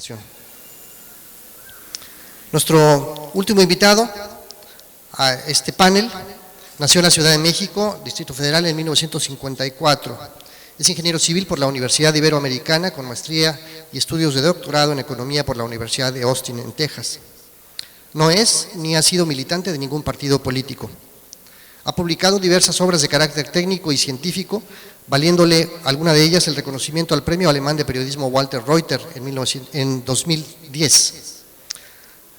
presentación. Nuestro último invitado a este panel nació en la Ciudad de México, Distrito Federal, en 1954. Es ingeniero civil por la Universidad Iberoamericana, con maestría y estudios de doctorado en economía por la Universidad de Austin, en Texas. No es ni ha sido militante de ningún partido político. Ha publicado diversas obras de carácter técnico y científico, valiéndole alguna de ellas el reconocimiento al Premio Alemán de Periodismo Walter Reuter en 2010.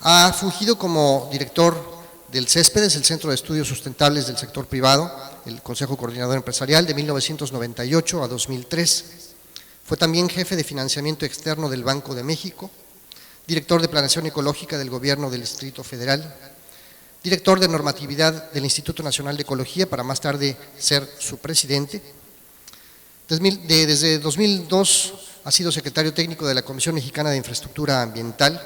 Ha fungido como director del Céspedes, el Centro de Estudios Sustentables del Sector Privado, el Consejo Coordinador Empresarial, de 1998 a 2003. Fue también jefe de financiamiento externo del Banco de México, director de Planeación Ecológica del Gobierno del Distrito Federal, director de Normatividad del Instituto Nacional de Ecología, para más tarde ser su presidente. Desde 2002 ha sido secretario técnico de la Comisión Mexicana de Infraestructura Ambiental,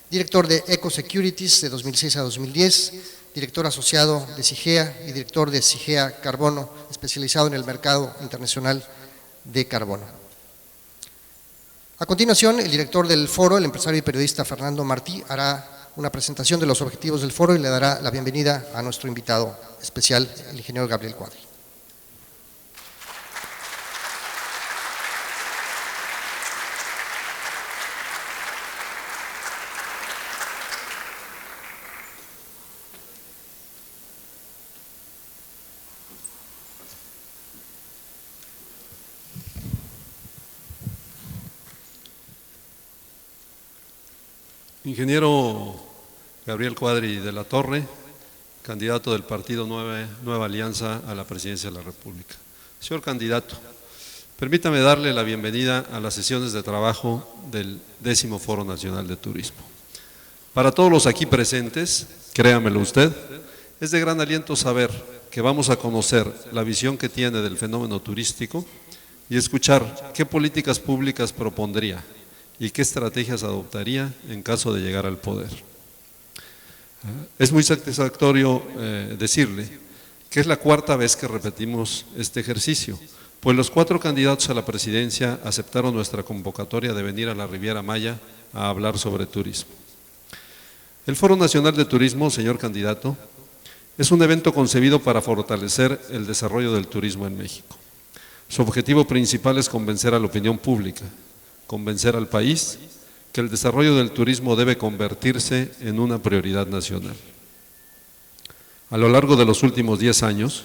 director de EcoSecurities de 2006 a 2010, director asociado de CIGEA y director de CIGEA Carbono, especializado en el mercado internacional de carbono. A continuación, el director del foro, el empresario y periodista Fernando Martí, hará una presentación de los objetivos del foro y le dará la bienvenida a nuestro invitado especial, el ingeniero Gabriel Cuadri. Ingeniero Gabriel Cuadri de la Torre, candidato del partido Nueva Alianza a la presidencia de la República. Señor candidato, permítame darle la bienvenida a las sesiones de trabajo del 10º Foro Nacional de Turismo. Para todos los aquí presentes, créamelo usted, es de gran aliento saber que vamos a conocer la visión que tiene del fenómeno turístico y escuchar qué políticas públicas propondría y qué estrategias adoptaría en caso de llegar al poder. Es muy satisfactorio decirle que es la cuarta vez que repetimos este ejercicio, pues los 4 candidatos a la presidencia aceptaron nuestra convocatoria de venir a la Riviera Maya a hablar sobre turismo. El Foro Nacional de Turismo, señor candidato, es un evento concebido para fortalecer el desarrollo del turismo en México. Su objetivo principal es convencer a la opinión pública, convencer al país que el desarrollo del turismo debe convertirse en una prioridad nacional. A lo largo de los últimos 10 años,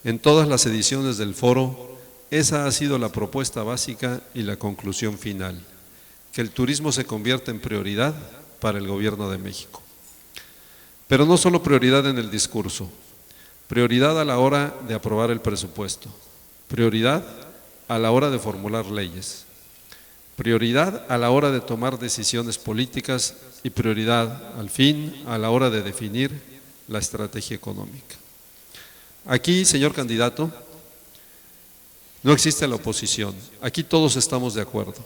en todas las ediciones del foro, esa ha sido la propuesta básica y la conclusión final, que el turismo se convierta en prioridad para el Gobierno de México. Pero no solo prioridad en el discurso, prioridad a la hora de aprobar el presupuesto, prioridad a la hora de formular leyes, prioridad a la hora de tomar decisiones políticas y prioridad, al fin, a la hora de definir la estrategia económica. Aquí, señor candidato, no existe la oposición, aquí todos estamos de acuerdo.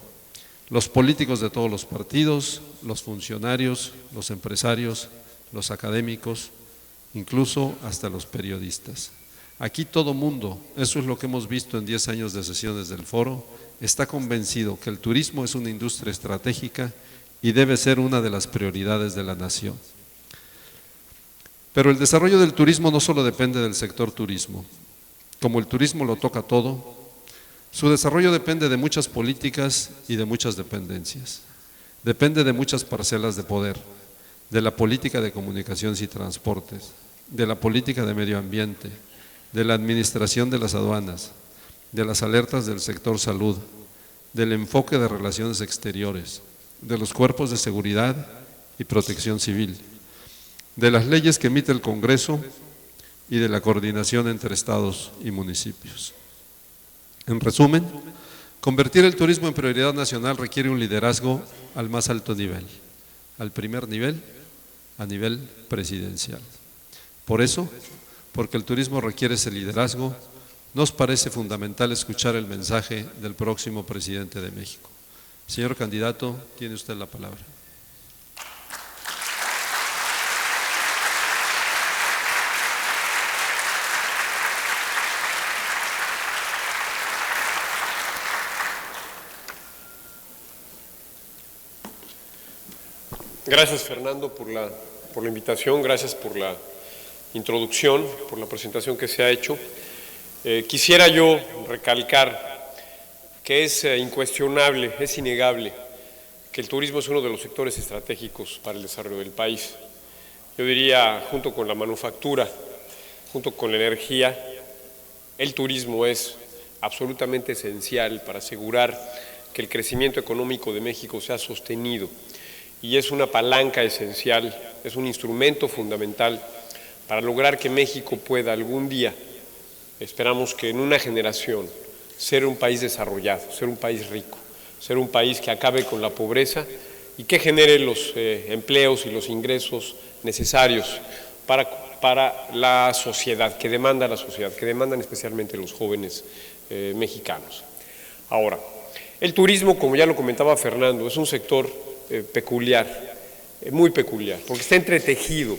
Los políticos de todos los partidos, los funcionarios, los empresarios, los académicos, incluso hasta los periodistas. Aquí todo mundo, eso es lo que hemos visto en 10 años de sesiones del foro, está convencido que el turismo es una industria estratégica y debe ser una de las prioridades de la nación. Pero el desarrollo del turismo no solo depende del sector turismo. Como el turismo lo toca todo, su desarrollo depende de muchas políticas y de muchas dependencias. Depende de muchas parcelas de poder, de la política de comunicaciones y transportes, de la política de medio ambiente, de la administración de las aduanas, de las alertas del sector salud, del enfoque de relaciones exteriores, de los cuerpos de seguridad y protección civil, de las leyes que emite el Congreso y de la coordinación entre estados y municipios. En resumen, convertir el turismo en prioridad nacional requiere un liderazgo al más alto nivel, al primer nivel, a nivel presidencial. Por eso, porque el turismo requiere ese liderazgo, nos parece fundamental escuchar el mensaje del próximo presidente de México. Señor candidato, tiene usted la palabra. Gracias, Fernando, por la invitación, gracias por la introducción, por la presentación que se ha hecho. Quisiera yo recalcar que es incuestionable, es innegable que el turismo es uno de los sectores estratégicos para el desarrollo del país. Yo diría, junto con la manufactura, junto con la energía, el turismo es absolutamente esencial para asegurar que el crecimiento económico de México sea sostenido, y es una palanca esencial, es un instrumento fundamental para lograr que México pueda algún día, esperamos que en una generación, ser un país desarrollado, ser un país rico, ser un país que acabe con la pobreza y que genere los empleos y los ingresos necesarios para la sociedad, que demanda la sociedad, que demandan especialmente los jóvenes mexicanos. Ahora, el turismo, como ya lo comentaba Fernando, es un sector peculiar, muy peculiar, porque está entretejido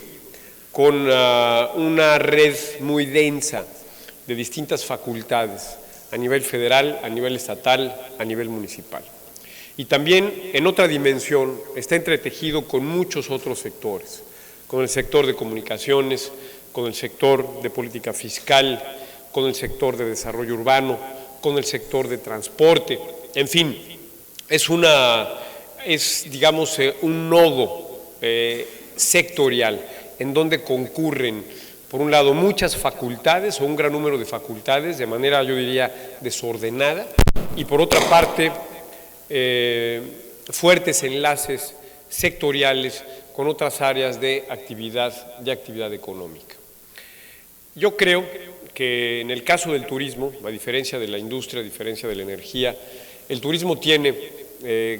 con una red muy densa de distintas facultades a nivel federal, a nivel estatal, a nivel municipal. Y también en otra dimensión está entretejido con muchos otros sectores, con el sector de comunicaciones, con el sector de política fiscal, con el sector de desarrollo urbano, con el sector de transporte, en fin, digamos un nodo sectorial en donde concurren, por un lado, muchas facultades o un gran número de facultades de manera, yo diría, desordenada, y por otra parte, fuertes enlaces sectoriales con otras áreas de actividad económica. Yo creo que en el caso del turismo, a diferencia de la industria, a diferencia de la energía, el turismo tiene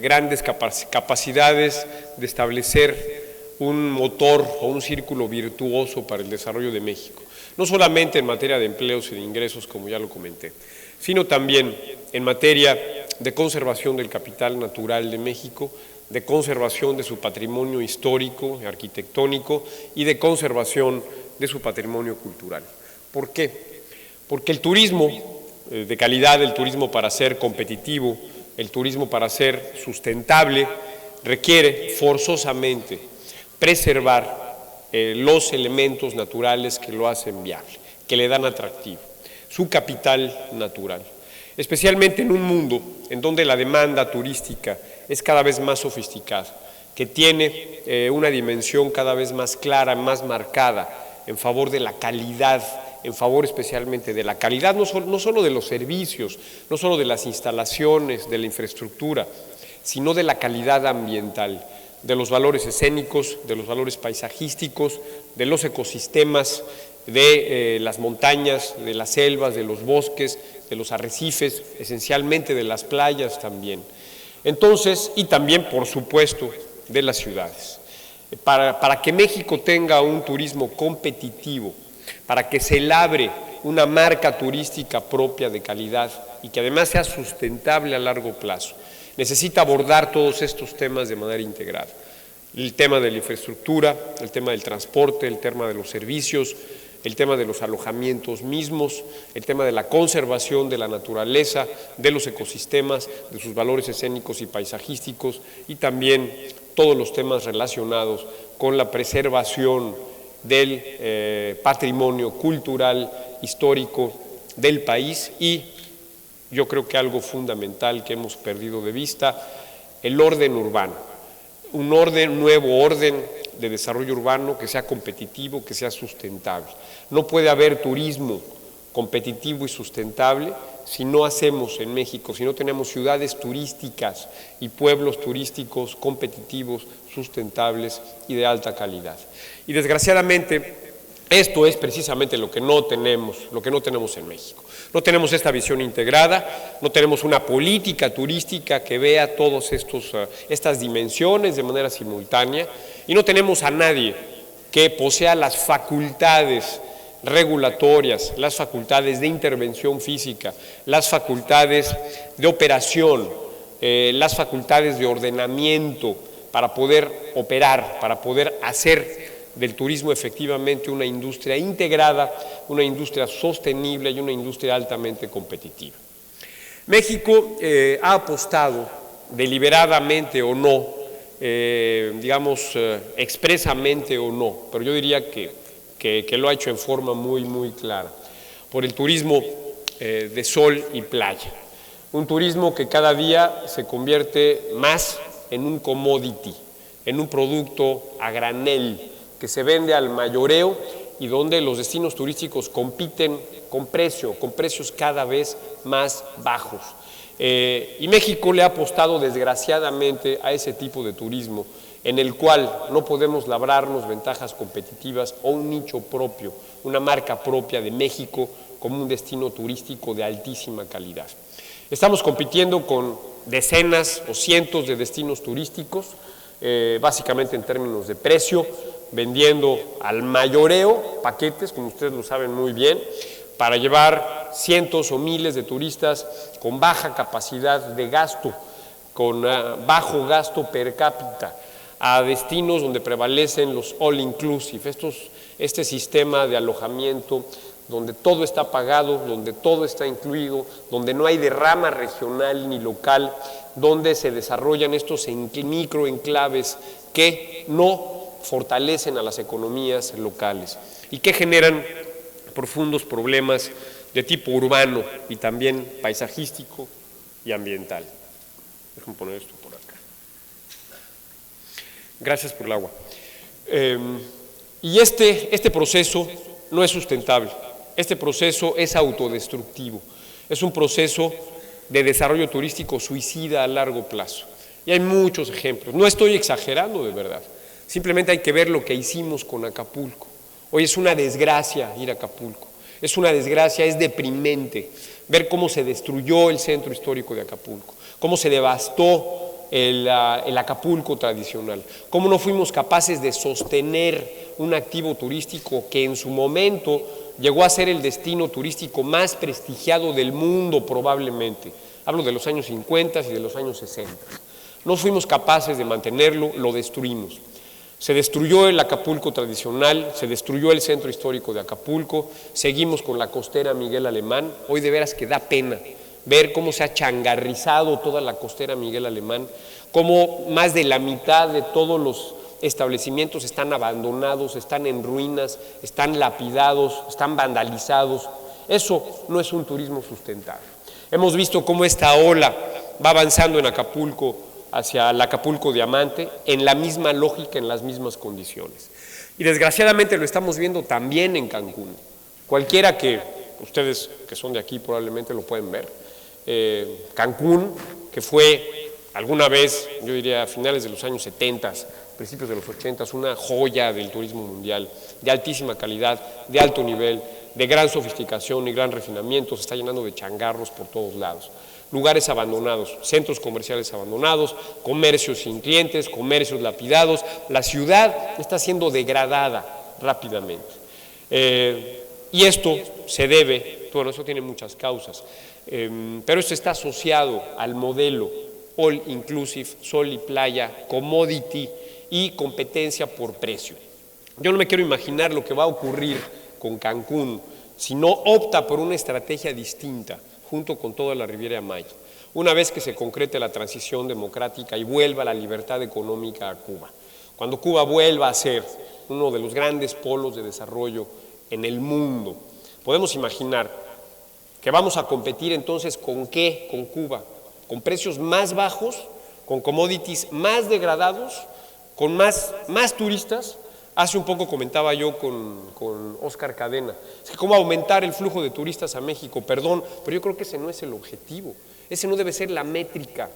grandes capacidades de establecer un motor o un círculo virtuoso para el desarrollo de México, no solamente en materia de empleos y de ingresos, como ya lo comenté, sino también en materia de conservación del capital natural de México, de conservación de su patrimonio histórico, arquitectónico y de conservación de su patrimonio cultural. ¿Por qué? Porque el turismo de calidad, el turismo para ser competitivo, el turismo para ser sustentable, requiere forzosamente preservar los elementos naturales que lo hacen viable, que le dan atractivo, su capital natural. Especialmente en un mundo en donde la demanda turística es cada vez más sofisticada, que tiene una dimensión cada vez más clara, más marcada, en favor de la calidad, en favor especialmente de la calidad, no solo de los servicios, no solo de las instalaciones, de la infraestructura, sino de la calidad ambiental, de los valores escénicos, de los valores paisajísticos, de los ecosistemas, de las montañas, de las selvas, de los bosques, de los arrecifes, esencialmente de las playas también. Entonces, y también, por supuesto, de las ciudades. Para que México tenga un turismo competitivo, para que se labre una marca turística propia de calidad y que además sea sustentable a largo plazo, necesita abordar todos estos temas de manera integrada. El tema de la infraestructura, el tema del transporte, el tema de los servicios, el tema de los alojamientos mismos, el tema de la conservación de la naturaleza, de los ecosistemas, de sus valores escénicos y paisajísticos, y también todos los temas relacionados con la preservación del patrimonio cultural, histórico del país y yo creo que algo fundamental que hemos perdido de vista, el orden urbano, un nuevo orden de desarrollo urbano que sea competitivo, que sea sustentable. No puede haber turismo competitivo y sustentable si no hacemos en México, si no tenemos ciudades turísticas y pueblos turísticos competitivos, sustentables y de alta calidad. Y desgraciadamente, esto es precisamente lo que no tenemos en México. No tenemos esta visión integrada, no tenemos una política turística que vea todas estas dimensiones de manera simultánea y no tenemos a nadie que posea las facultades regulatorias, las facultades de intervención física, las facultades de operación, las facultades de ordenamiento para poder operar, para poder hacer del turismo efectivamente una industria integrada, una industria sostenible y una industria altamente competitiva. México ha apostado, deliberadamente o no, digamos, expresamente o no, pero yo diría que lo ha hecho en forma muy, muy clara, por el turismo de sol y playa. Un turismo que cada día se convierte más en un commodity, en un producto a granel, que se vende al mayoreo y donde los destinos turísticos compiten con precios cada vez más bajos. Y México le ha apostado desgraciadamente a ese tipo de turismo, en el cual no podemos labrarnos ventajas competitivas o un nicho propio, una marca propia de México como un destino turístico de altísima calidad. Estamos compitiendo con decenas o cientos de destinos turísticos, básicamente en términos de precio, vendiendo al mayoreo paquetes, como ustedes lo saben muy bien, para llevar cientos o miles de turistas con baja capacidad de gasto, con bajo gasto per cápita, a destinos donde prevalecen los all inclusive, este sistema de alojamiento donde todo está pagado, donde todo está incluido, donde no hay derrama regional ni local, donde se desarrollan estos microenclaves que no fortalecen a las economías locales y que generan profundos problemas de tipo urbano y también paisajístico y ambiental. Déjenme poner esto por acá. Gracias por el agua. Y este proceso no es sustentable. Este proceso es autodestructivo. Es un proceso de desarrollo turístico suicida a largo plazo. Y hay muchos ejemplos. No estoy exagerando, de verdad. Simplemente hay que ver lo que hicimos con Acapulco. Hoy es una desgracia ir a Acapulco. Es una desgracia, es deprimente ver cómo se destruyó el centro histórico de Acapulco, cómo se devastó el Acapulco tradicional, cómo no fuimos capaces de sostener un activo turístico que en su momento llegó a ser el destino turístico más prestigiado del mundo probablemente. Hablo de los años 50 y de los años 60. No fuimos capaces de mantenerlo, lo destruimos. Se destruyó el Acapulco tradicional, se destruyó el centro histórico de Acapulco, seguimos con la costera Miguel Alemán. Hoy de veras que da pena ver cómo se ha changarrizado toda la costera Miguel Alemán, cómo más de la mitad de todos los establecimientos están abandonados, están en ruinas, están lapidados, están vandalizados. Eso no es un turismo sustentable. Hemos visto cómo esta ola va avanzando en Acapulco hacia el Acapulco Diamante, en la misma lógica, en las mismas condiciones. Y desgraciadamente lo estamos viendo también en Cancún. Cualquiera que, ustedes que son de aquí probablemente lo pueden ver, Cancún, que fue alguna vez, yo diría a finales de los años 70, principios de los 80, una joya del turismo mundial, de altísima calidad, de alto nivel, de gran sofisticación y gran refinamiento, se está llenando de changarros por todos lados. Lugares abandonados, centros comerciales abandonados, comercios sin clientes, comercios lapidados. La ciudad está siendo degradada rápidamente. Y esto se debe, bueno, eso tiene muchas causas, pero esto está asociado al modelo all inclusive, sol y playa, commodity y competencia por precio. Yo no me quiero imaginar lo que va a ocurrir con Cancún si no opta por una estrategia distinta, junto con toda la Riviera Maya, una vez que se concrete la transición democrática y vuelva la libertad económica a Cuba. Cuando Cuba vuelva a ser uno de los grandes polos de desarrollo en el mundo, podemos imaginar que vamos a competir entonces ¿con qué? Con Cuba, con precios más bajos, con commodities más degradados, con más turistas. Hace un poco comentaba yo con Oscar Cadena, es que cómo aumentar el flujo de turistas a México, perdón, pero yo creo que ese no es el objetivo, ese no debe ser la métrica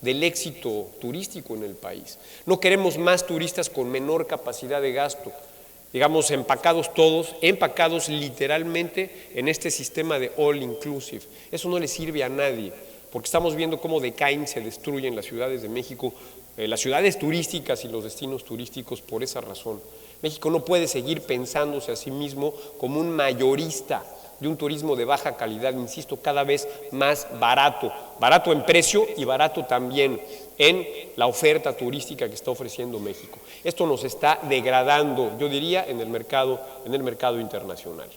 del éxito turístico en el país. No queremos más turistas con menor capacidad de gasto, digamos empacados todos, empacados literalmente en este sistema de all inclusive. Eso no le sirve a nadie, porque estamos viendo cómo decaen, se destruyen las ciudades de México, las ciudades turísticas y los destinos turísticos por esa razón. México no puede seguir pensándose a sí mismo como un mayorista de un turismo de baja calidad, insisto, cada vez más barato en precio y barato también en la oferta turística que está ofreciendo México. Esto nos está degradando, yo diría, en el mercado internacional.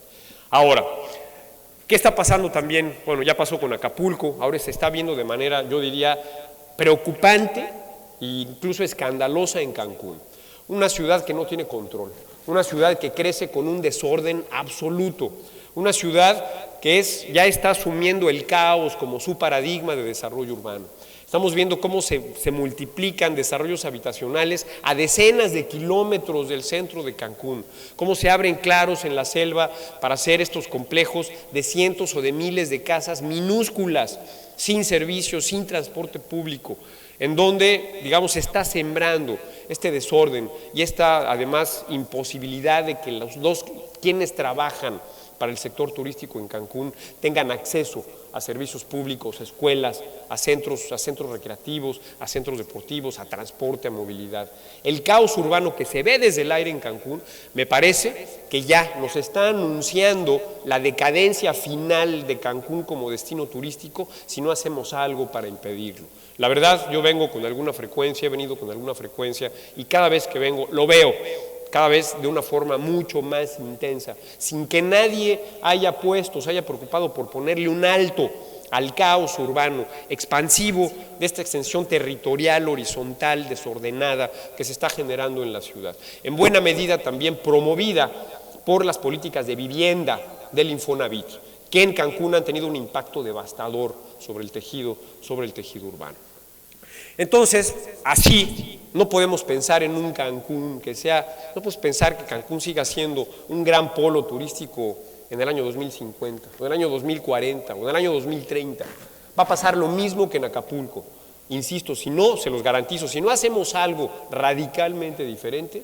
Ahora, ¿qué está pasando también? Bueno, ya pasó con Acapulco, ahora se está viendo de manera, yo diría, preocupante e incluso escandalosa en Cancún. Una ciudad que no tiene control, una ciudad que crece con un desorden absoluto, una ciudad que ya está asumiendo el caos como su paradigma de desarrollo urbano. Estamos viendo cómo se multiplican desarrollos habitacionales a decenas de kilómetros del centro de Cancún, cómo se abren claros en la selva para hacer estos complejos de cientos o de miles de casas minúsculas, sin servicios, sin transporte público, en donde, digamos, se está sembrando este desorden y esta, además, imposibilidad de que quienes trabajan para el sector turístico en Cancún tengan acceso a servicios públicos, a escuelas, a centros recreativos, a centros deportivos, a transporte, a movilidad. El caos urbano que se ve desde el aire en Cancún me parece que ya nos está anunciando la decadencia final de Cancún como destino turístico si no hacemos algo para impedirlo. La verdad, yo he venido con alguna frecuencia y cada vez que vengo lo veo, cada vez de una forma mucho más intensa, sin que nadie se haya preocupado por ponerle un alto al caos urbano expansivo de esta extensión territorial, horizontal, desordenada que se está generando en la ciudad. En buena medida también promovida por las políticas de vivienda del Infonavit, que en Cancún han tenido un impacto devastador sobre el tejido urbano. Entonces, así no podemos pensar en un Cancún no podemos pensar que Cancún siga siendo un gran polo turístico en el año 2050, o en el año 2040, o en el año 2030. Va a pasar lo mismo que en Acapulco. Insisto, se los garantizo, si no hacemos algo radicalmente diferente,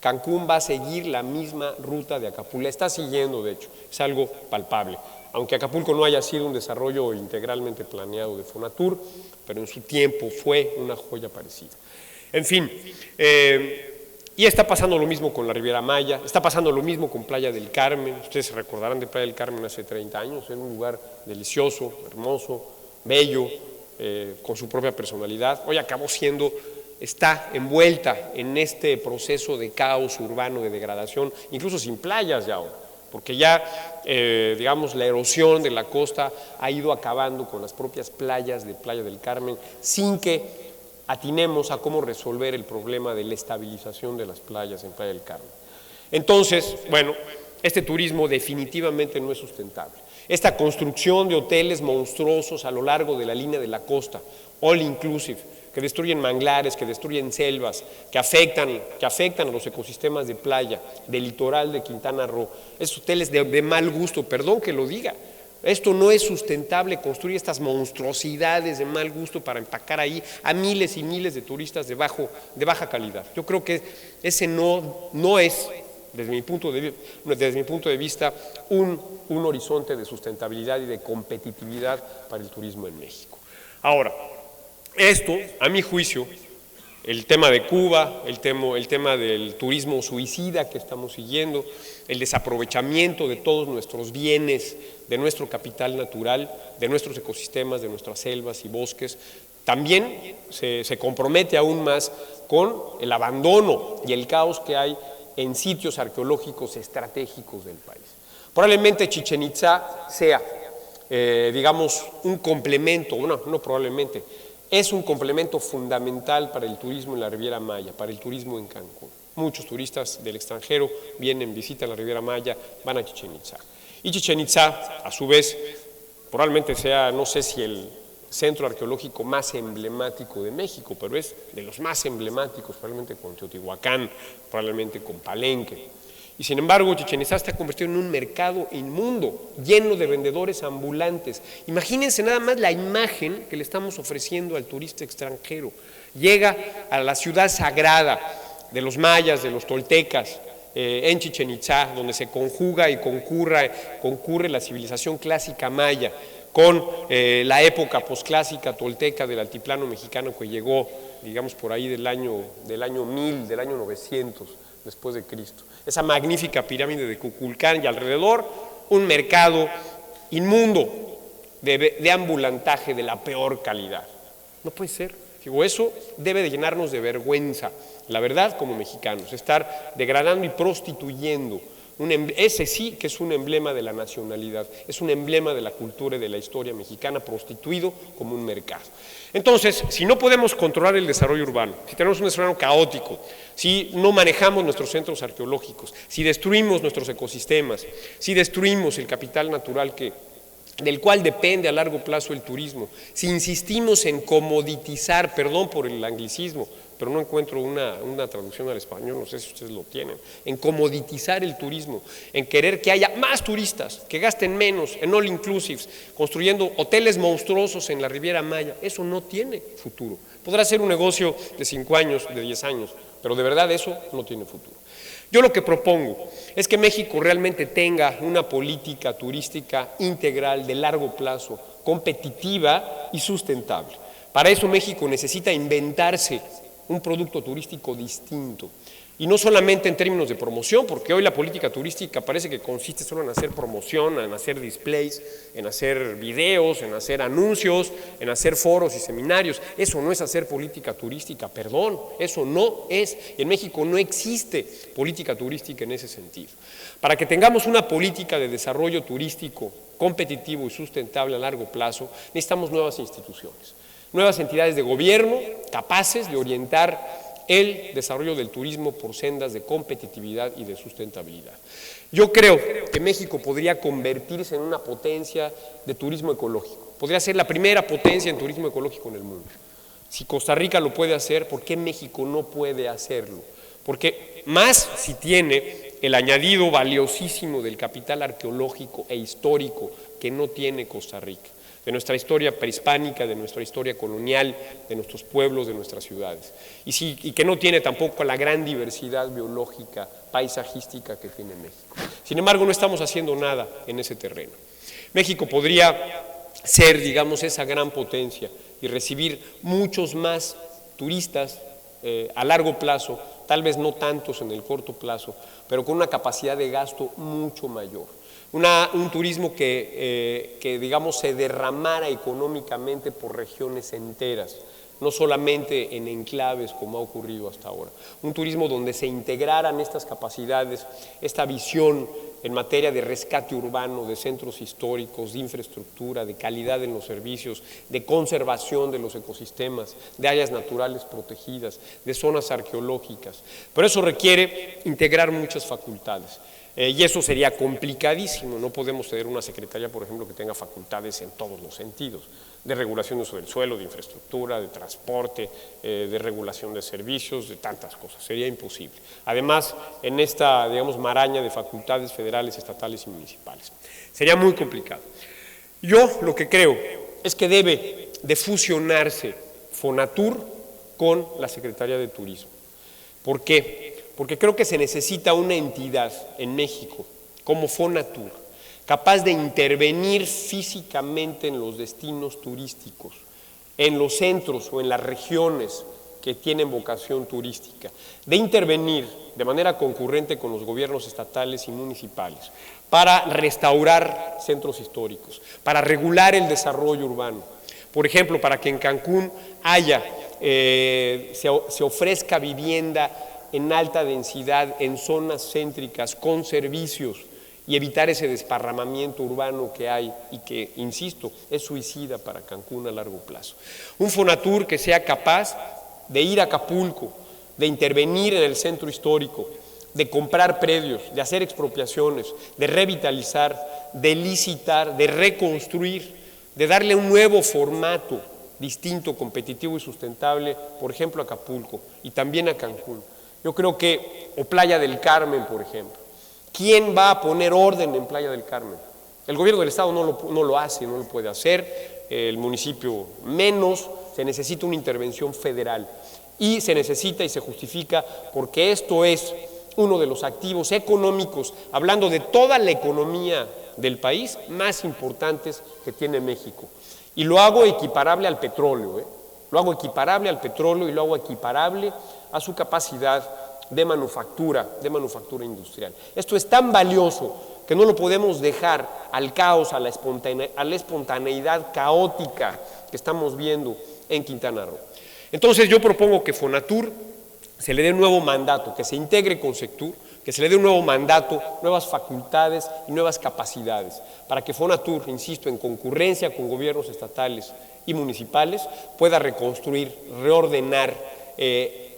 Cancún va a seguir la misma ruta de Acapulco. La está siguiendo, de hecho, es algo palpable. Aunque Acapulco no haya sido un desarrollo integralmente planeado de Fonatur, pero en su tiempo fue una joya parecida. En fin, y está pasando lo mismo con la Riviera Maya, está pasando lo mismo con Playa del Carmen. Ustedes se recordarán de Playa del Carmen hace 30 años, era un lugar delicioso, hermoso, bello, con su propia personalidad. Hoy está envuelta en este proceso de caos urbano, de degradación, incluso sin playas ya ahora, porque ya, digamos, la erosión de la costa ha ido acabando con las propias playas de Playa del Carmen, sin que atinemos a cómo resolver el problema de la estabilización de las playas en Playa del Carmen. Entonces, bueno, este turismo definitivamente no es sustentable. Esta construcción de hoteles monstruosos a lo largo de la línea de la costa, all inclusive, que destruyen manglares, que destruyen selvas, que afectan a los ecosistemas de playa, del litoral de Quintana Roo, esos hoteles de mal gusto, perdón que lo diga, esto no es sustentable, construir estas monstruosidades de mal gusto para empacar ahí a miles y miles de turistas de baja calidad. Yo creo que ese no es, desde mi punto de vista, un horizonte de sustentabilidad y de competitividad para el turismo en México. Ahora, esto, a mi juicio, el tema de Cuba, el tema del turismo suicida que estamos siguiendo, el desaprovechamiento de todos nuestros bienes, de nuestro capital natural, de nuestros ecosistemas, de nuestras selvas y bosques, también se compromete aún más con el abandono y el caos que hay en sitios arqueológicos estratégicos del país. Probablemente Chichén Itzá sea, digamos, un complemento, no probablemente, es un complemento fundamental para el turismo en la Riviera Maya, para el turismo en Cancún. Muchos turistas del extranjero vienen, visitan la Riviera Maya, van a Chichén Itzá. Y Chichén Itzá, a su vez, probablemente sea, no sé si el centro arqueológico más emblemático de México, pero es de los más emblemáticos, probablemente con Teotihuacán, probablemente con Palenque. Y sin embargo, Chichén Itzá está convertido en un mercado inmundo, lleno de vendedores ambulantes. Imagínense nada más la imagen que le estamos ofreciendo al turista extranjero. Llega a la ciudad sagrada de los mayas, de los toltecas, en Chichén Itzá, donde se conjuga y concurre la civilización clásica maya con la época posclásica tolteca del altiplano mexicano que llegó, digamos, por ahí del año 1000, del año 900 después de Cristo. Esa magnífica pirámide de Kukulcán y alrededor un mercado inmundo de ambulantaje de la peor calidad. No puede ser. Digo, eso debe de llenarnos de vergüenza, la verdad, como mexicanos, estar degradando y prostituyendo Ese sí que es un emblema de la nacionalidad, es un emblema de la cultura y de la historia mexicana, prostituido como un mercado. Entonces, si no podemos controlar el desarrollo urbano, si tenemos un desarrollo caótico, si no manejamos nuestros centros arqueológicos, si destruimos nuestros ecosistemas, si destruimos el capital natural del cual depende a largo plazo el turismo, si insistimos en comoditizar, perdón por el anglicismo, pero no encuentro una traducción al español, no sé si ustedes lo tienen, en comoditizar el turismo, en querer que haya más turistas, que gasten menos en all inclusives, construyendo hoteles monstruosos en la Riviera Maya, eso no tiene futuro. Podrá ser un negocio de 5 años, de 10 años, pero de verdad eso no tiene futuro. Yo lo que propongo es que México realmente tenga una política turística integral de largo plazo, competitiva y sustentable. Para eso México necesita inventarse un producto turístico distinto. Y no solamente en términos de promoción, porque hoy la política turística parece que consiste solo en hacer promoción, en hacer displays, en hacer videos, en hacer anuncios, en hacer foros y seminarios. Eso no es hacer política turística, perdón, eso no es. En México no existe política turística en ese sentido. Para que tengamos una política de desarrollo turístico competitivo y sustentable a largo plazo, necesitamos nuevas instituciones, nuevas entidades de gobierno capaces de orientar el desarrollo del turismo por sendas de competitividad y de sustentabilidad. Yo creo que México podría convertirse en una potencia de turismo ecológico, podría ser la primera potencia en turismo ecológico en el mundo. Si Costa Rica lo puede hacer, ¿por qué México no puede hacerlo? Porque más si tiene el añadido valiosísimo del capital arqueológico e histórico que no tiene Costa Rica, de nuestra historia prehispánica, de nuestra historia colonial, de nuestros pueblos, de nuestras ciudades. Y que no tiene tampoco la gran diversidad biológica, paisajística que tiene México. Sin embargo, no estamos haciendo nada en ese terreno. México podría ser, digamos, esa gran potencia y recibir muchos más turistas a largo plazo, tal vez no tantos en el corto plazo, pero con una capacidad de gasto mucho mayor. Un turismo que digamos, se derramara económicamente por regiones enteras, no solamente en enclaves como ha ocurrido hasta ahora. Un turismo donde se integraran estas capacidades, esta visión en materia de rescate urbano, de centros históricos, de infraestructura, de calidad en los servicios, de conservación de los ecosistemas, de áreas naturales protegidas, de zonas arqueológicas. Pero eso requiere integrar muchas facultades. Y eso sería complicadísimo, no podemos tener una secretaría, por ejemplo, que tenga facultades en todos los sentidos, de regulación de uso del suelo, de infraestructura, de transporte, de regulación de servicios, de tantas cosas, sería imposible. Además, en esta, digamos, maraña de facultades federales, estatales y municipales, sería muy complicado. Yo lo que creo es que debe de fusionarse Fonatur con la Secretaría de Turismo. ¿Por qué? Porque creo que se necesita una entidad en México, como Fonatur, capaz de intervenir físicamente en los destinos turísticos, en los centros o en las regiones que tienen vocación turística, de intervenir de manera concurrente con los gobiernos estatales y municipales para restaurar centros históricos, para regular el desarrollo urbano. Por ejemplo, para que en Cancún haya, se ofrezca vivienda en alta densidad, en zonas céntricas, con servicios, y evitar ese desparramamiento urbano que hay y que, insisto, es suicida para Cancún a largo plazo. Un Fonatur que sea capaz de ir a Acapulco, de intervenir en el centro histórico, de comprar predios, de hacer expropiaciones, de revitalizar, de licitar, de reconstruir, de darle un nuevo formato distinto, competitivo y sustentable, por ejemplo, a Acapulco y también a Cancún. Yo creo que, o Playa del Carmen, por ejemplo. ¿Quién va a poner orden en Playa del Carmen? El gobierno del Estado no lo hace, no lo puede hacer, el municipio menos, se necesita una intervención federal y se necesita y se justifica porque esto es uno de los activos económicos, hablando de toda la economía del país, más importantes que tiene México. Y lo hago equiparable al petróleo, lo hago equiparable al petróleo y lo hago equiparable a su capacidad de manufactura industrial. Esto es tan valioso que no lo podemos dejar al caos, a la espontaneidad caótica que estamos viendo en Quintana Roo. Entonces yo propongo que Fonatur se le dé un nuevo mandato, que se integre con Sectur, que se le dé un nuevo mandato, nuevas facultades y nuevas capacidades, para que Fonatur, insisto, en concurrencia con gobiernos estatales y municipales, pueda reconstruir, reordenar,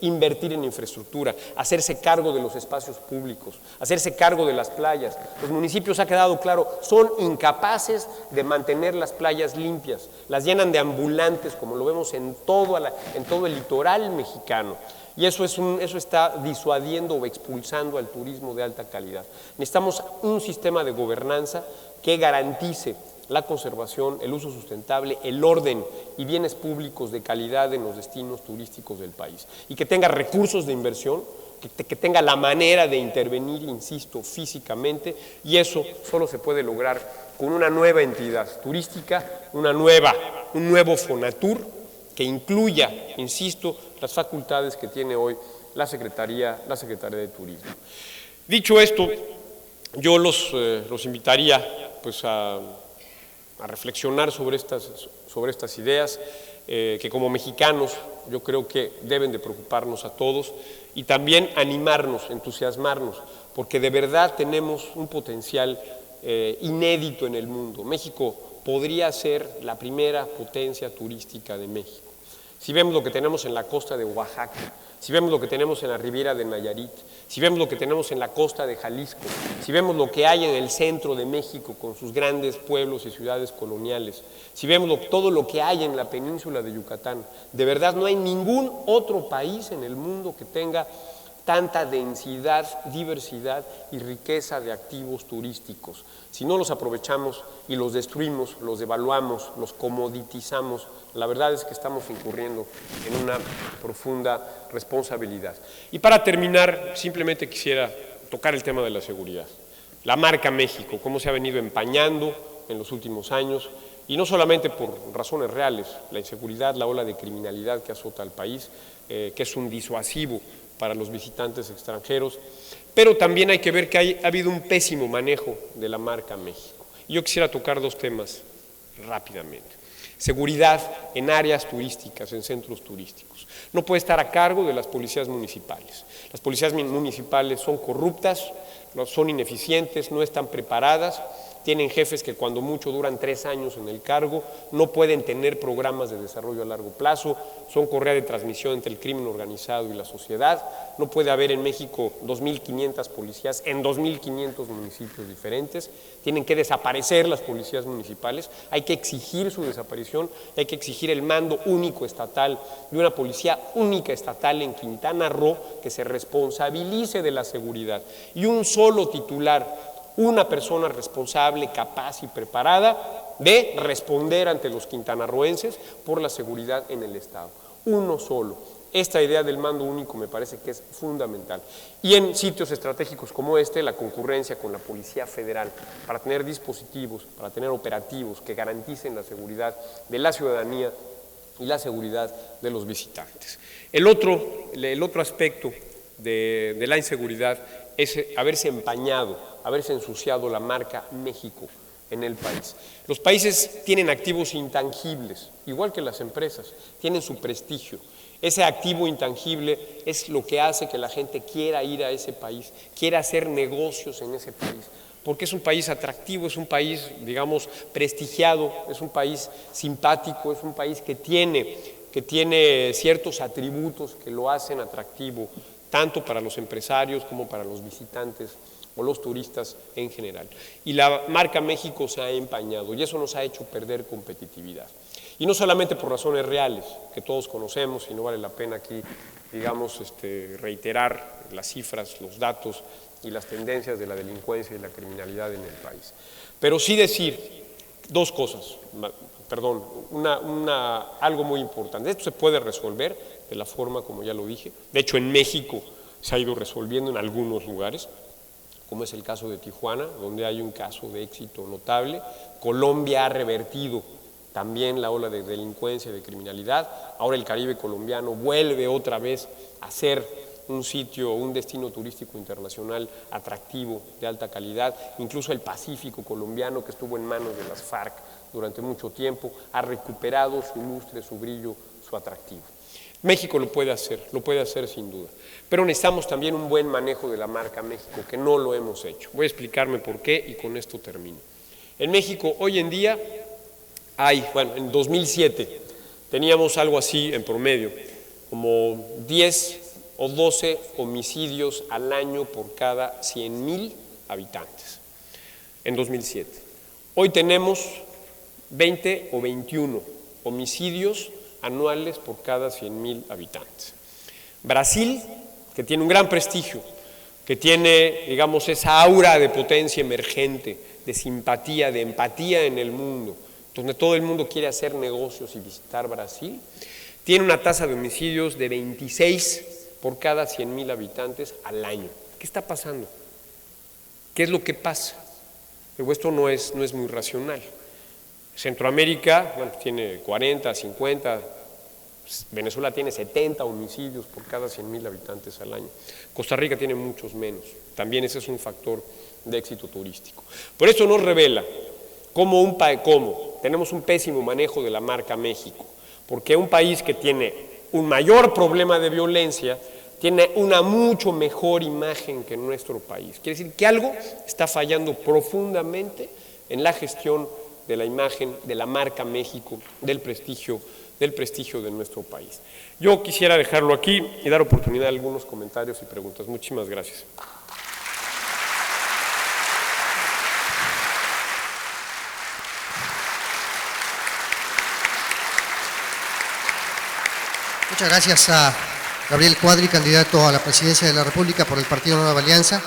invertir en infraestructura, hacerse cargo de los espacios públicos, hacerse cargo de las playas. Los municipios, ha quedado claro, son incapaces de mantener las playas limpias, las llenan de ambulantes, como lo vemos en todo el litoral mexicano. Y eso está disuadiendo o expulsando al turismo de alta calidad. Necesitamos un sistema de gobernanza que garantice la conservación, el uso sustentable, el orden y bienes públicos de calidad en los destinos turísticos del país, y que tenga recursos de inversión, que tenga la manera de intervenir, insisto, físicamente, y eso solo se puede lograr con una nueva entidad turística, un nuevo Fonatur que incluya, insisto, las facultades que tiene hoy la Secretaría de Turismo. Dicho esto, yo los invitaría pues a reflexionar sobre estas ideas que como mexicanos yo creo que deben de preocuparnos a todos, y también animarnos, entusiasmarnos, porque de verdad tenemos un potencial inédito en el mundo. México podría ser la primera potencia turística de México. Si vemos lo que tenemos en la costa de Oaxaca, si vemos lo que tenemos en la Riviera de Nayarit, si vemos lo que tenemos en la costa de Jalisco, si vemos lo que hay en el centro de México con sus grandes pueblos y ciudades coloniales, si vemos todo lo que hay en la península de Yucatán, de verdad no hay ningún otro país en el mundo que tenga tanta densidad, diversidad y riqueza de activos turísticos. Si no los aprovechamos y los destruimos, los devaluamos, los comoditizamos, la verdad es que estamos incurriendo en una profunda responsabilidad. Y para terminar, simplemente quisiera tocar el tema de la seguridad. La marca México, cómo se ha venido empañando en los últimos años, y no solamente por razones reales, la inseguridad, la ola de criminalidad que azota al país, que es un disuasivo para los visitantes extranjeros, pero también hay que ver que ha habido un pésimo manejo de la marca México. Y yo quisiera tocar dos temas rápidamente. Seguridad en áreas turísticas, en centros turísticos. No puede estar a cargo de las policías municipales. Las policías municipales son corruptas, son ineficientes, no están preparadas, tienen jefes que cuando mucho duran 3 años en el cargo, no pueden tener programas de desarrollo a largo plazo, son correa de transmisión entre el crimen organizado y la sociedad. No puede haber en México 2.500 policías en 2.500 municipios diferentes, tienen que desaparecer las policías municipales, hay que exigir su desaparición, hay que exigir el mando único estatal de una policía única estatal en Quintana Roo que se responsabilice de la seguridad, y un solo titular, una persona responsable, capaz y preparada de responder ante los quintanarroenses por la seguridad en el Estado. Uno solo. Esta idea del mando único me parece que es fundamental. Y en sitios estratégicos como este, la concurrencia con la Policía Federal para tener dispositivos, para tener operativos que garanticen la seguridad de la ciudadanía y la seguridad de los visitantes. El otro aspecto de la inseguridad es haberse empañado, haberse ensuciado la marca México en el país. Los países tienen activos intangibles, igual que las empresas, tienen su prestigio. Ese activo intangible es lo que hace que la gente quiera ir a ese país, quiera hacer negocios en ese país, porque es un país atractivo, es un país, digamos, prestigiado, es un país simpático, es un país que tiene ciertos atributos que lo hacen atractivo, tanto para los empresarios como para los visitantes o los turistas en general. Y la marca México se ha empañado y eso nos ha hecho perder competitividad. Y no solamente por razones reales, que todos conocemos y no vale la pena aquí, digamos, reiterar las cifras, los datos y las tendencias de la delincuencia y la criminalidad en el país. Pero sí decir dos cosas, algo muy importante. Esto se puede resolver de la forma como ya lo dije. De hecho, en México se ha ido resolviendo en algunos lugares, como es el caso de Tijuana, donde hay un caso de éxito notable. Colombia ha revertido también la ola de delincuencia y de criminalidad. Ahora el Caribe colombiano vuelve otra vez a ser un sitio, un destino turístico internacional atractivo, de alta calidad. Incluso el Pacífico colombiano, que estuvo en manos de las FARC durante mucho tiempo, ha recuperado su lustre, su brillo, su atractivo. México lo puede hacer sin duda. Pero necesitamos también un buen manejo de la marca México, que no lo hemos hecho. Voy a explicarme por qué y con esto termino. En México hoy en día en 2007 teníamos algo así en promedio, como 10 o 12 homicidios al año por cada 100,000 habitantes, en 2007. Hoy tenemos 20 o 21 homicidios anuales por cada 100,000 habitantes. Brasil, que tiene un gran prestigio, que tiene, digamos, esa aura de potencia emergente, de simpatía, de empatía en el mundo, donde todo el mundo quiere hacer negocios y visitar Brasil, tiene una tasa de homicidios de 26 por cada 100,000 habitantes al año. ¿Qué está pasando? ¿Qué es lo que pasa? Pero esto no es muy racional. Centroamérica, tiene 40, 50, Venezuela tiene 70 homicidios por cada 100,000 habitantes al año. Costa Rica tiene muchos menos. También ese es un factor de éxito turístico. Por eso nos revela cómo tenemos un pésimo manejo de la marca México, porque un país que tiene un mayor problema de violencia tiene una mucho mejor imagen que nuestro país. Quiere decir que algo está fallando profundamente en la gestión de la imagen, de la marca México, del prestigio de nuestro país. Yo quisiera dejarlo aquí y dar oportunidad a algunos comentarios y preguntas. Muchísimas gracias. Muchas gracias a Gabriel Cuadri, candidato a la presidencia de la República por el Partido Nueva Alianza,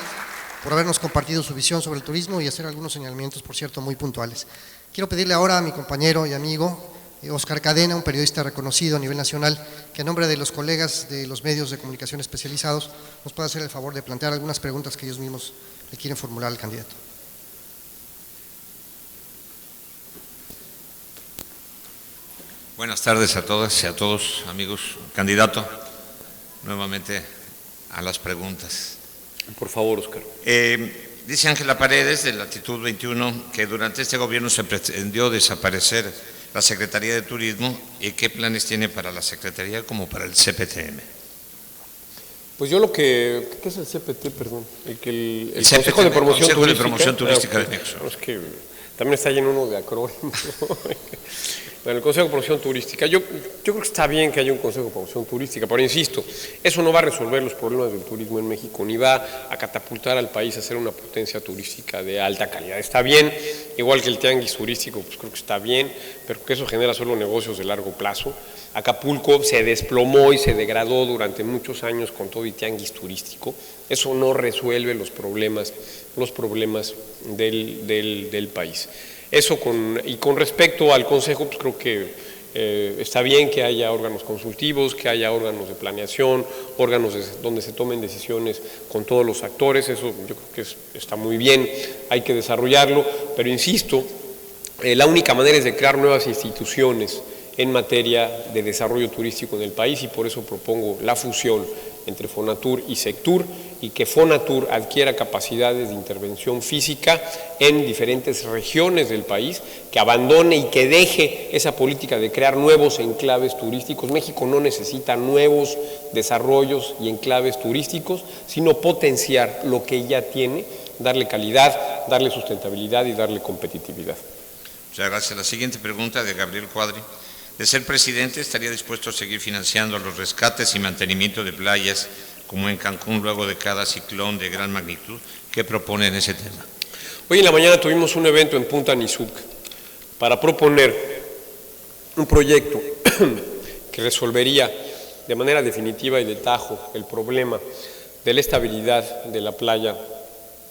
por habernos compartido su visión sobre el turismo y hacer algunos señalamientos, por cierto, muy puntuales. Quiero pedirle ahora a mi compañero y amigo Oscar Cadena, un periodista reconocido a nivel nacional, que en nombre de los colegas de los medios de comunicación especializados nos pueda hacer el favor de plantear algunas preguntas que ellos mismos le quieren formular al candidato. Buenas tardes a todas y a todos, amigos. Candidato, nuevamente a las preguntas. Por favor, Oscar. Dice Ángela Paredes, de Latitud 21, que durante este gobierno se pretendió desaparecer la Secretaría de Turismo y qué planes tiene para la Secretaría como para el CPTM. Pues yo ¿qué es el CPT, perdón? El Consejo de Promoción Turística de México. Es que también está lleno uno de acrónimos. Bueno, el Consejo de Promoción Turística, yo creo que está bien que haya un Consejo de Promoción Turística, pero insisto, eso no va a resolver los problemas del turismo en México, ni va a catapultar al país a ser una potencia turística de alta calidad. Está bien, igual que el tianguis turístico, pues creo que está bien, pero que eso genera solo negocios de largo plazo. Acapulco se desplomó y se degradó durante muchos años con todo y tianguis turístico. Eso no resuelve los problemas del país. Eso con respecto al Consejo, pues creo que está bien que haya órganos consultivos, que haya órganos de planeación, órganos donde se tomen decisiones con todos los actores. Eso yo creo que está muy bien, hay que desarrollarlo, pero insisto, la única manera es de crear nuevas instituciones en materia de desarrollo turístico en el país, y por eso propongo la fusión entre Fonatur y Sectur, y que Fonatur adquiera capacidades de intervención física en diferentes regiones del país, que abandone y que deje esa política de crear nuevos enclaves turísticos. México no necesita nuevos desarrollos y enclaves turísticos, sino potenciar lo que ya tiene, darle calidad, darle sustentabilidad y darle competitividad. Muchas gracias. La siguiente pregunta de Gabriel Cuadri. De ser presidente, ¿estaría dispuesto a seguir financiando los rescates y mantenimiento de playas como en Cancún luego de cada ciclón de gran magnitud? ¿Qué propone en ese tema? Hoy en la mañana tuvimos un evento en Punta Nizuc para proponer un proyecto que resolvería de manera definitiva y de tajo el problema de la estabilidad de la playa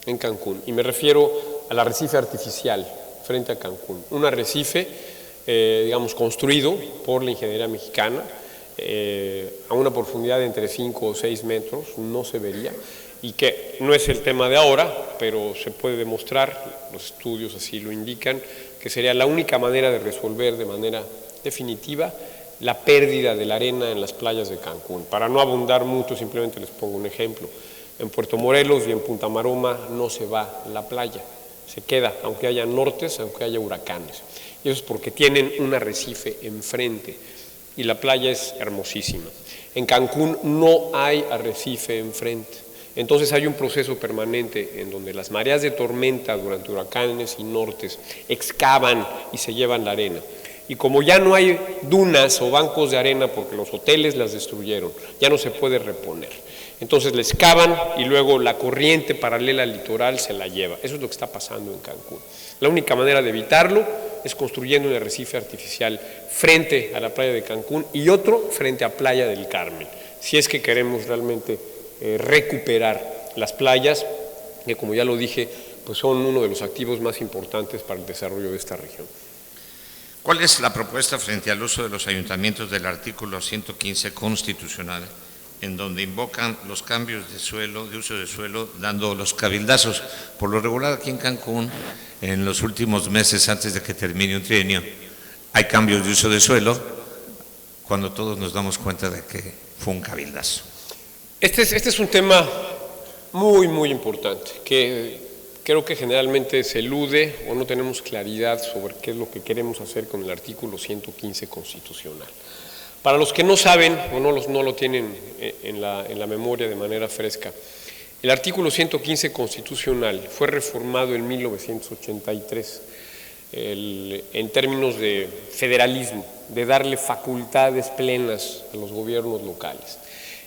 en Cancún. Y me refiero al arrecife artificial frente a Cancún. Un arrecife digamos, construido por la ingeniería mexicana, a una profundidad de entre 5 o 6 metros, no se vería, y que no es el tema de ahora, pero se puede demostrar, los estudios así lo indican, que sería la única manera de resolver de manera definitiva la pérdida de la arena en las playas de Cancún. Para no abundar mucho, simplemente les pongo un ejemplo. En Puerto Morelos y en Punta Maroma no se va la playa, se queda, aunque haya nortes, aunque haya huracanes. Y eso es porque tienen un arrecife enfrente. y la playa es hermosísima. En Cancún no hay arrecife enfrente, entonces hay un proceso permanente en donde las mareas de tormenta durante huracanes y nortes excavan y se llevan la arena. Y como ya no hay dunas o bancos de arena porque los hoteles las destruyeron, ya no se puede reponer. Entonces les excavan y luego la corriente paralela al litoral se la lleva. Eso es lo que está pasando en Cancún. La única manera de evitarlo es construyendo un arrecife artificial frente a la playa de Cancún y otro frente a Playa del Carmen, si es que queremos realmente recuperar las playas, que como ya lo dije, pues son uno de los activos más importantes para el desarrollo de esta región. ¿Cuál es la propuesta frente al uso de los ayuntamientos del artículo 115 constitucional, en donde invocan los cambios de suelo, de uso de suelo, dando los cabildazos? Por lo regular aquí en Cancún, en los últimos meses antes de que termine un trienio, hay cambios de uso de suelo cuando todos nos damos cuenta de que fue un cabildazo. Este es un tema muy importante, que creo que generalmente se elude o no tenemos claridad sobre qué es lo que queremos hacer con el artículo 115 constitucional. Para los que no saben o no lo tienen en la memoria de manera fresca, el artículo 115 constitucional fue reformado en 1983 en términos de federalismo, de darle facultades plenas a los gobiernos locales.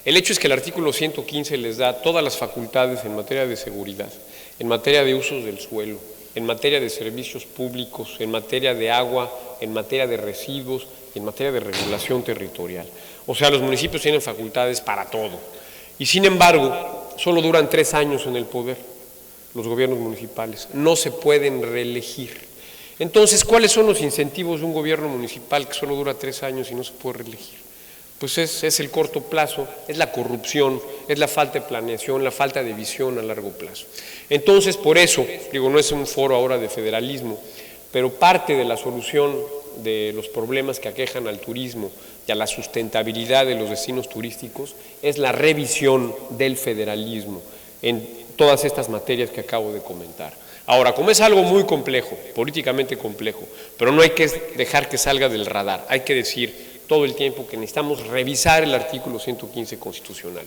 El hecho es que el artículo 115 les da todas las facultades en materia de seguridad, en materia de usos del suelo, en materia de servicios públicos, en materia de agua, en materia de residuos y en materia de regulación territorial. O sea, los municipios tienen facultades para todo. Y sin embargo, solo duran 3 años en el poder los gobiernos municipales, no se pueden reelegir. Entonces, ¿cuáles son los incentivos de un gobierno municipal que solo dura 3 años y no se puede reelegir? Pues es el corto plazo, es la corrupción, es la falta de planeación, la falta de visión a largo plazo. Entonces, por eso, digo, no es un foro ahora de federalismo, pero parte de la solución de los problemas que aquejan al turismo y a la sustentabilidad de los destinos turísticos es la revisión del federalismo en todas estas materias que acabo de comentar. Ahora, como es algo muy complejo, políticamente complejo, pero no hay que dejar que salga del radar, hay que decir todo el tiempo que necesitamos revisar el artículo 115 constitucional.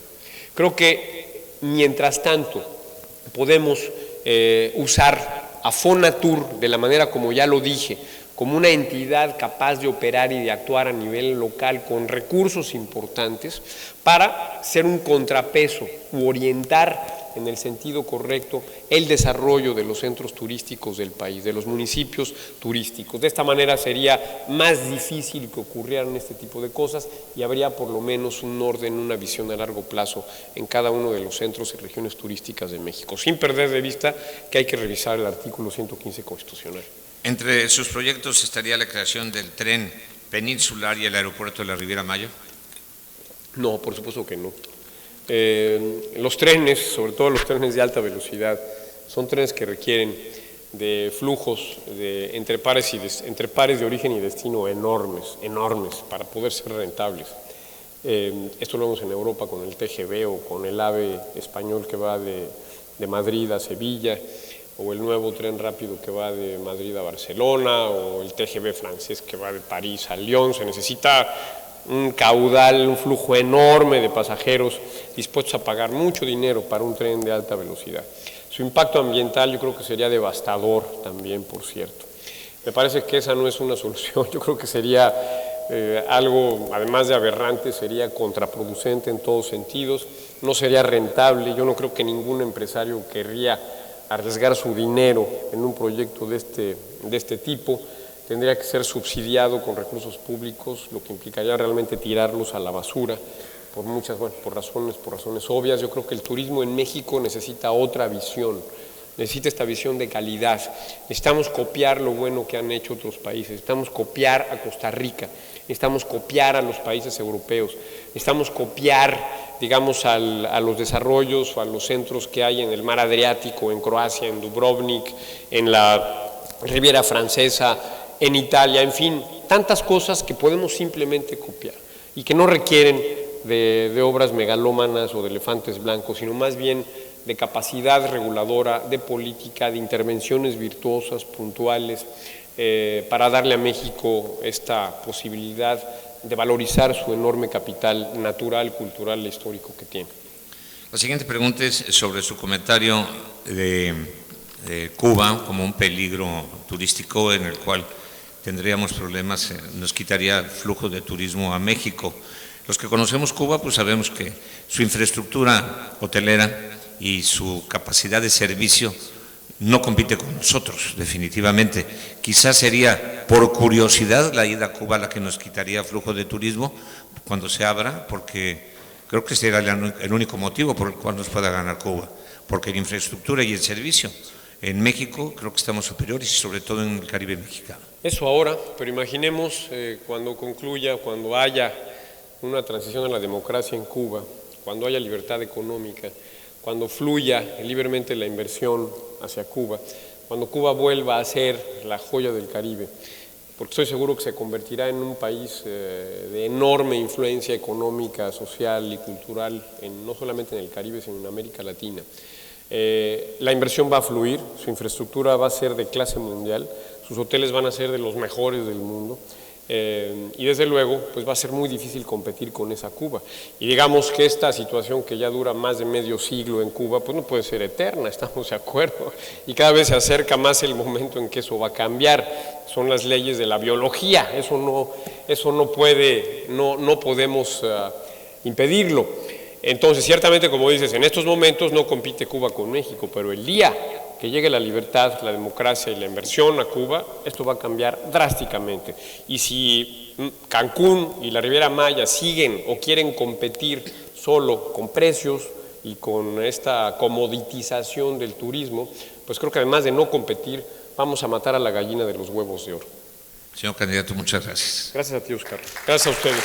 Creo que, mientras tanto, podemos usar a Fonatur de la manera como ya lo dije, como una entidad capaz de operar y de actuar a nivel local con recursos importantes para ser un contrapeso u orientar en el sentido correcto el desarrollo de los centros turísticos del país, de los municipios turísticos. De esta manera sería más difícil que ocurrieran este tipo de cosas y habría por lo menos un orden, una visión a largo plazo en cada uno de los centros y regiones turísticas de México, sin perder de vista que hay que revisar el artículo 115 constitucional. ¿Entre sus proyectos estaría la creación del tren peninsular y el aeropuerto de la Riviera Maya? No, por supuesto que no. Los trenes, sobre todo los trenes de alta velocidad, son trenes que requieren de flujos entre pares de origen y destino enormes para poder ser rentables. Esto lo vemos en Europa con el TGV o con el AVE español que va de Madrid a Sevilla, o el nuevo tren rápido que va de Madrid a Barcelona, o el TGV francés que va de París a Lyon. Se necesita un caudal, un flujo enorme de pasajeros dispuestos a pagar mucho dinero para un tren de alta velocidad. Su impacto ambiental yo creo que sería devastador también, por cierto. Me parece que esa no es una solución, yo creo que sería algo, además de aberrante, sería contraproducente en todos sentidos, no sería rentable. Yo no creo que ningún empresario querría arriesgar su dinero en un proyecto de este tipo. Tendría que ser subsidiado con recursos públicos, lo que implicaría realmente tirarlos a la basura por razones obvias. Yo creo que el turismo en México necesita otra visión, necesita esta visión de calidad. Necesitamos copiar lo bueno que han hecho otros países, necesitamos copiar a Costa Rica, necesitamos copiar a los países europeos, necesitamos copiar, digamos, a los desarrollos o a los centros que hay en el mar Adriático, en Croacia, en Dubrovnik, en la Riviera Francesa, en Italia, en fin, tantas cosas que podemos simplemente copiar y que no requieren de obras megalómanas o de elefantes blancos, sino más bien de capacidad reguladora, de política, de intervenciones virtuosas, puntuales, para darle a México esta posibilidad de valorizar su enorme capital natural, cultural e histórico que tiene. La siguiente pregunta es sobre su comentario de Cuba como un peligro turístico en el cual tendríamos problemas, nos quitaría flujo de turismo a México. Los que conocemos Cuba, pues sabemos que su infraestructura hotelera y su capacidad de servicio no compite con nosotros, definitivamente. Quizás sería por curiosidad la ida a Cuba la que nos quitaría flujo de turismo cuando se abra, porque creo que ese era el único motivo por el cual nos pueda ganar Cuba, porque en infraestructura y en servicio en México creo que estamos superiores y sobre todo en el Caribe mexicano. Eso ahora, pero imaginemos cuando concluya, cuando haya una transición a la democracia en Cuba, cuando haya libertad económica, cuando fluya libremente la inversión hacia Cuba, cuando Cuba vuelva a ser la joya del Caribe, porque estoy seguro que se convertirá en un país de enorme influencia económica, social y cultural, no solamente en el Caribe, sino en América Latina. La inversión va a fluir, su infraestructura va a ser de clase mundial, sus hoteles van a ser de los mejores del mundo, y desde luego pues va a ser muy difícil competir con esa Cuba. Y digamos que esta situación que ya dura más de medio siglo en Cuba pues no puede ser eterna, estamos de acuerdo, y cada vez se acerca más el momento en que eso va a cambiar. Son las leyes de la biología, eso no podemos impedirlo. Entonces, ciertamente, como dices, en estos momentos no compite Cuba con México, pero el día que llegue la libertad, la democracia y la inversión a Cuba, esto va a cambiar drásticamente. Y si Cancún y la Riviera Maya siguen o quieren competir solo con precios y con esta comoditización del turismo, pues creo que además de no competir, vamos a matar a la gallina de los huevos de oro. Señor candidato, muchas gracias. Gracias a ti, Oscar. Gracias a ustedes.